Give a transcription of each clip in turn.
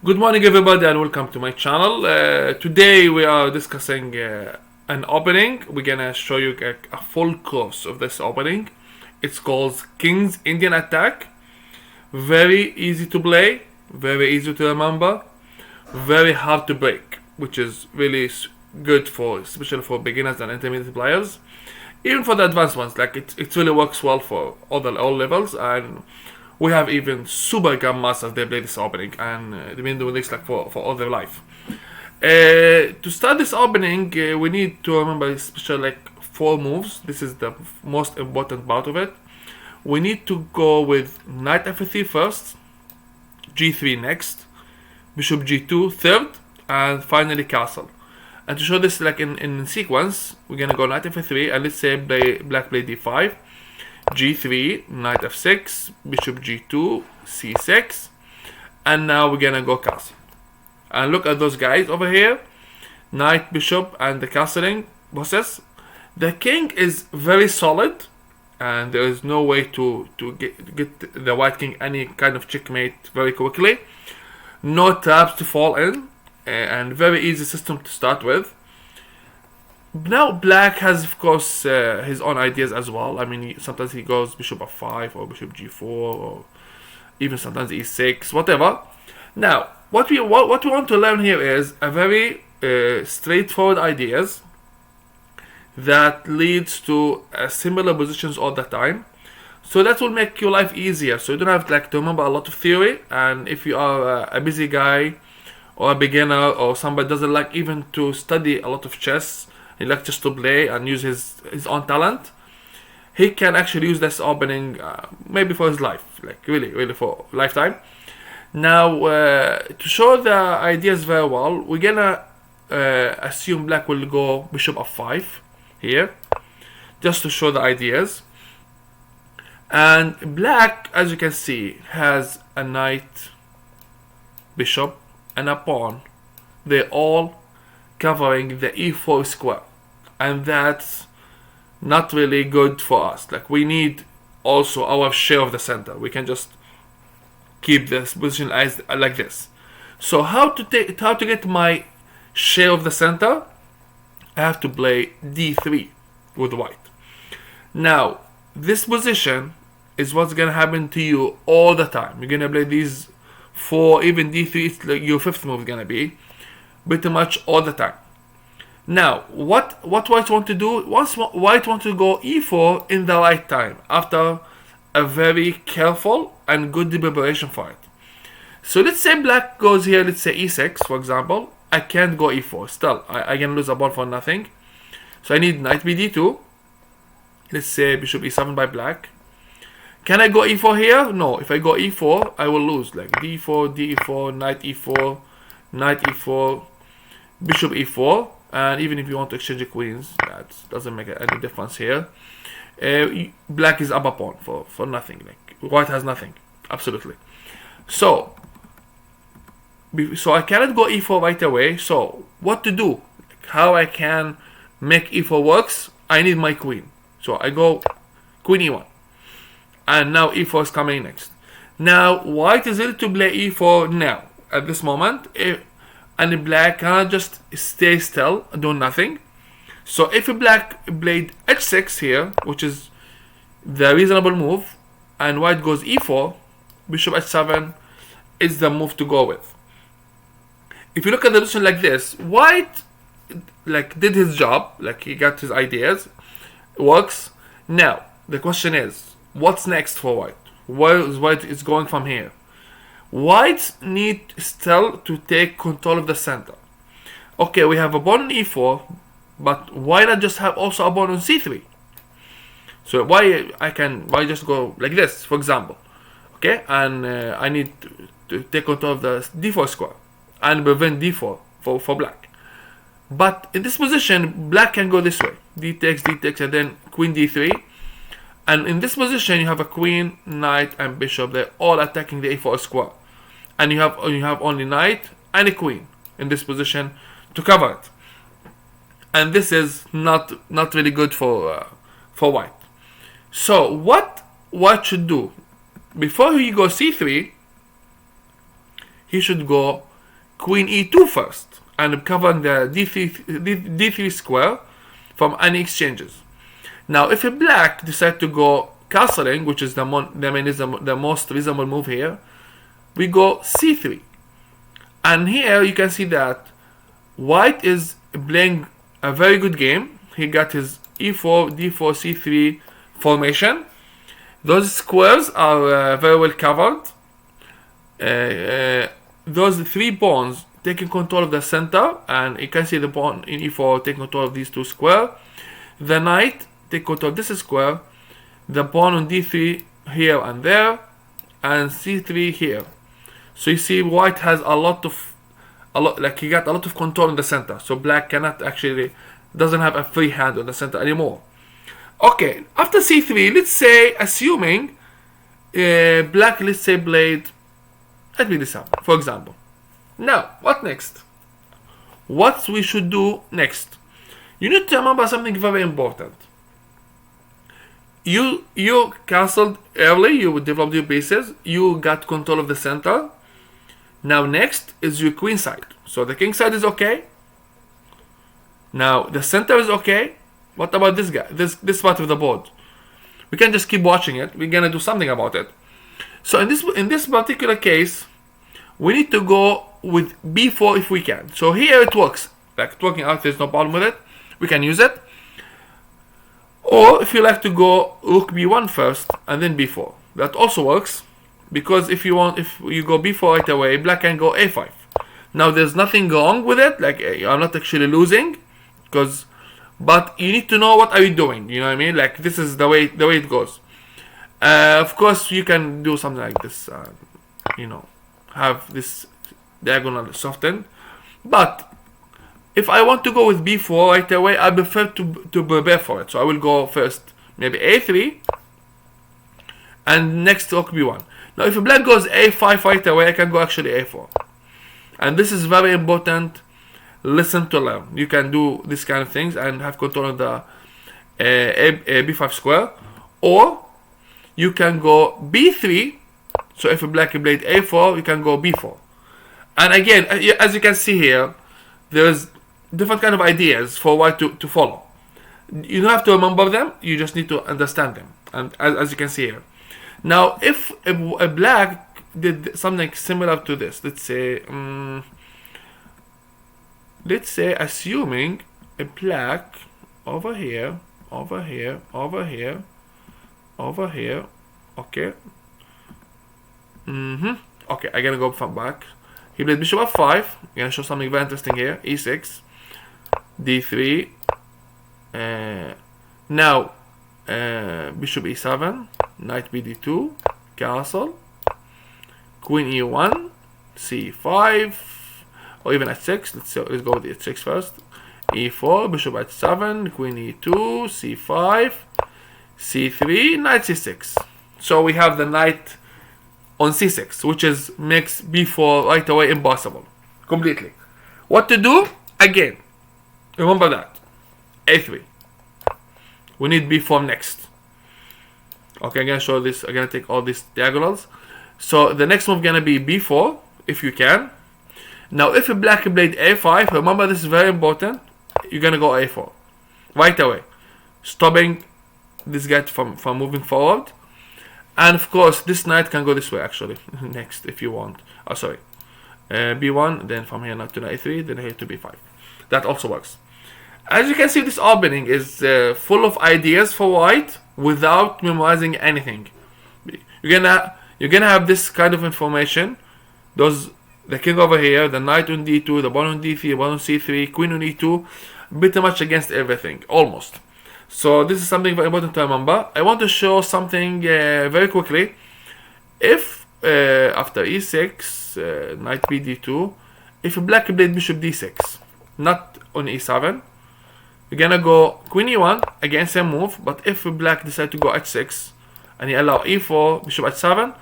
Good morning, everybody, and welcome to my channel. Today we are discussing an opening. We're gonna show you a full course of this opening. It's called King's Indian Attack. Very easy to play, very easy to remember, very hard to break, which is really good for, especially for beginners and intermediate players. Even for the advanced ones, like it really works well for all levels, and we have even super grandmasters they play this opening, and they've been doing this like for all their life. To start this opening, we need to remember special like four moves. This is the most important part of it. We need to go with knight f3 first, g3 next, bishop g2 third, and finally castle. And to show this like in sequence, we're gonna go knight f3, and let's say black play d5, g3, knight f6, bishop g2, c6, and now we're gonna go castle. And look at those guys over here, knight, bishop, and the castling process. The king is very solid, and there is no way to get the white king any kind of checkmate very quickly. No traps to fall in, and very easy system to start with. Now black has of course his own ideas as well. I mean, sometimes he goes bishop f5 or bishop g4 or even sometimes e6, whatever. Now what we want to learn here is a very straightforward ideas that leads to similar positions all the time. So that will make your life easier. So you don't have like to remember a lot of theory. And if you are a busy guy or a beginner or somebody doesn't like even to study a lot of chess, he likes just to play and use his own talent, he can actually use this opening maybe for his life, like really for lifetime. Now to show the ideas very well, we're gonna assume black will go bishop f5 here, just to show the ideas. And black, as you can see, has a knight, bishop, and a pawn. They're all covering the e4 square, and that's not really good for us. Like, we need also our share of the center. We can just keep this position as like this. So how to get my share of the center? I have to play d3 with white. Now this position is what's gonna happen to you all the time. You're gonna play these four, even d3. It's like your fifth move is gonna be pretty much all the time. Now what white want to do? Once white want to go e4 in the right time, after a very careful and good preparation for it. So let's say black goes here, let's say e6 for example. I can't go e4. Still I can lose a pawn for nothing. So I need knight bd2. Let's say bishop e7 by black. Can I go e4 here? No. If I go e4, I will lose. Like d4, d4, knight e4, knight e4, bishop e4. And even if you want to exchange the queens, that doesn't make any difference here. Black is up a pawn for nothing. Like white has nothing, absolutely. So I cannot go e4 right away. So what to do? How I can make e4 works? I need my queen. So I go queen e1, and now e4 is coming next. Now white is ready to play e4 now at this moment, and black cannot just stay still and do nothing. So if black played h6 here, which is the reasonable move, and white goes e4, bishop h7 is the move to go with. If you look at the position like this, white like did his job, like he got his ideas, works. Now the question is, what's next for white? Where is white is going from here? White need still to take control of the center. Okay, we have a pawn on e4, but why not just have also a pawn on c3? So why just go like this, for example? Okay, and I need to take control of the d4 square and prevent d4 for black. But in this position, black can go this way, d takes, and then queen d3. And in this position, you have a queen, knight, and bishop. They're all attacking the a4 square, and you have only knight and a queen in this position to cover it. And this is not really good for white. So what white should do? Before he goes c3, he should go queen e2 first and cover the d3 square from any exchanges. Now, if a black decide to go castling, which is the most reasonable move here, we go c3. And here you can see that white is playing a very good game. He got his e4, d4, c3 formation. Those squares are very well covered. Those three pawns taking control of the center, and you can see the pawn in e4 taking control of these two squares. The knight take control of this square. The pawn on d3 here and there, and c3 here. So you see white has like he got a lot of control in the center. So black cannot actually, doesn't have a free hand on the center anymore. Okay, after c3, let's say, assuming black, let's say, played, let me decide, for example. Now, what next? What we should do next? You need to remember something very important. You castled early, you developed your pieces, you got control of the center. Now next is your queen side. So the king side is okay. Now the center is okay. What about this guy? This part of the board? We can just keep watching it. We're gonna do something about it. So in this particular case, we need to go with b4 if we can. So here it works. Like it's working out, there's no problem with it. We can use it. Or if you like to go rook b1 first and then b4, that also works, because if you go b4 right away, black can go a5. Now there's nothing wrong with it, like I'm not actually losing, but you need to know what are you doing. You know what I mean? Like this is the way it goes. Of course, you can do something like this. Have this diagonal softened, but if I want to go with b4 right away, I prefer to prepare for it. So I will go first, maybe a3, and next rook b1. Now if black goes a5 right away, I can go actually a4. And this is very important lesson to learn. You can do this kind of things and have control of the b5 square. Or you can go b3. So if black played a4, you can go b4. And again, as you can see here, there's different kind of ideas for white to follow. You don't have to remember them, you just need to understand them. And as you can see here. Now, if a black did something similar to this, let's say assuming a black over here, okay. Okay, I'm gonna go from back. He played bishop f5. I'm gonna show something very interesting here. e6, d3. Now bishop e7, knight bd2, castle, queen e1, c5, or even h6. Let's go with the h6 first. e4, bishop h7, queen e2, c5, c3, knight c6. So we have the knight on c6, which makes b4 right away impossible completely. What to do? Again, remember that a3. We need b4 next. Okay, I'm gonna show this. I'm gonna take all these diagonals. So the next move gonna be b4 if you can. Now if a black played a5, remember this is very important. You're gonna go a4 right away, stopping this guy from moving forward. And of course, this knight can go this way actually next if you want. Oh, sorry, b1, then from here now to knight a3, then here to b5. That also works. As you can see, this opening is full of ideas for white without memorizing anything. You're gonna have this kind of information. The king over here, the knight on d2, the pawn on d3, the pawn on c3, queen on e2, pretty much against everything, almost. So this is something very important to remember. I want to show something very quickly. If after e6, knight bd2, if black played bishop d6, not on e7, you're gonna go queen e1, again same move, but if black decide to go h6 and you allow e4, bishop h7,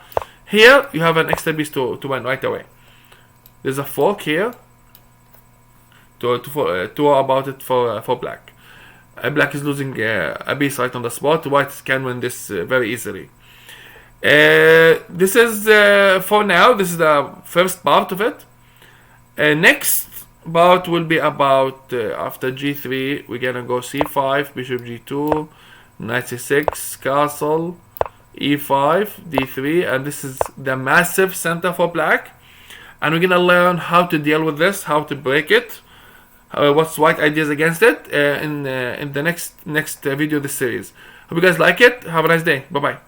here you have an extra piece to win right away. There's a fork here to about it for black. Black is losing a piece right on the spot. White can win this very easily. This is for now. This is the first part of it. Next part will be about after g3 we're gonna go c5, bishop g2, knight c6, castle, e5, d3, and this is the massive center for black. And we're gonna learn how to deal with this, how to break it, what's white ideas against it in the next video of this series. Hope you guys like it. Have a nice day. Bye bye.